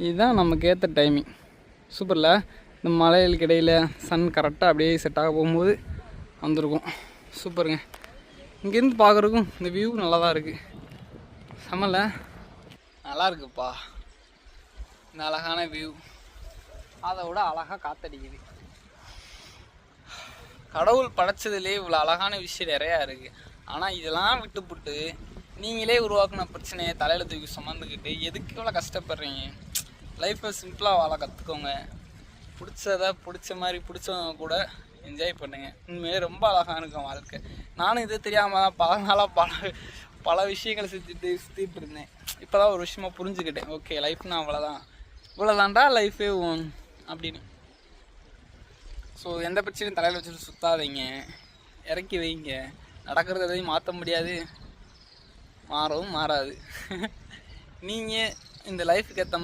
இதுதான் நமக்கு ஏற்ற டைமிங். சூப்பரில் இந்த மலைகளுக்கு இடையில் சன் கரெக்டாக அப்படியே செட் ஆக போகும்போது வந்திருக்கும். சூப்பருங்க. இங்கேருந்து பார்க்குறதுக்கும் இந்த வியூ நல்லா தான் இருக்குது. செம்மல நல்லா இருக்குப்பா. இந்த அழகான வியூ அதை விட அழகாக காற்றடிக்குது. கடவுள் படைச்சதுலேயே இவ்வளோ அழகான விஷயம் நிறையா இருக்குது. ஆனால் இதெல்லாம் விட்டுப்புட்டு நீங்களே உருவாக்குன பிரச்சனையை தலையில் தூக்கி சுமந்துக்கிட்டு எதுக்கு இவ்வளோ கஷ்டப்படுறீங்க? லைஃப்பை சிம்பிளாக வாழ கற்றுக்கோங்க. பிடிச்ச மாதிரி பிடிச்சவங்க கூட என்ஜாய் பண்ணுங்கள். உண்மையே ரொம்ப அழகாக இருக்கும் வாழ்க்கை. நானும் இது தெரியாமல் தான் பல நாளாக பல விஷயங்களை சுற்றிட்டு இருந்தேன். இப்போ தான் ஒரு விஷயமா புரிஞ்சுக்கிட்டேன். ஓகே, லைஃப்னா அவ்வளோதான், இவ்வளோதான்டா லைஃபே அப்படின்னு. ஸோ எந்த பிரச்சனையும் தலையில் வச்சுட்டு சுற்றாதீங்க, இறக்கி வைங்க. நடக்கிறது எதையும் மாற்ற முடியாது, மாறவும் மாறாது. நீங்கள் இந்த லைஃபுக்கு ஏற்ற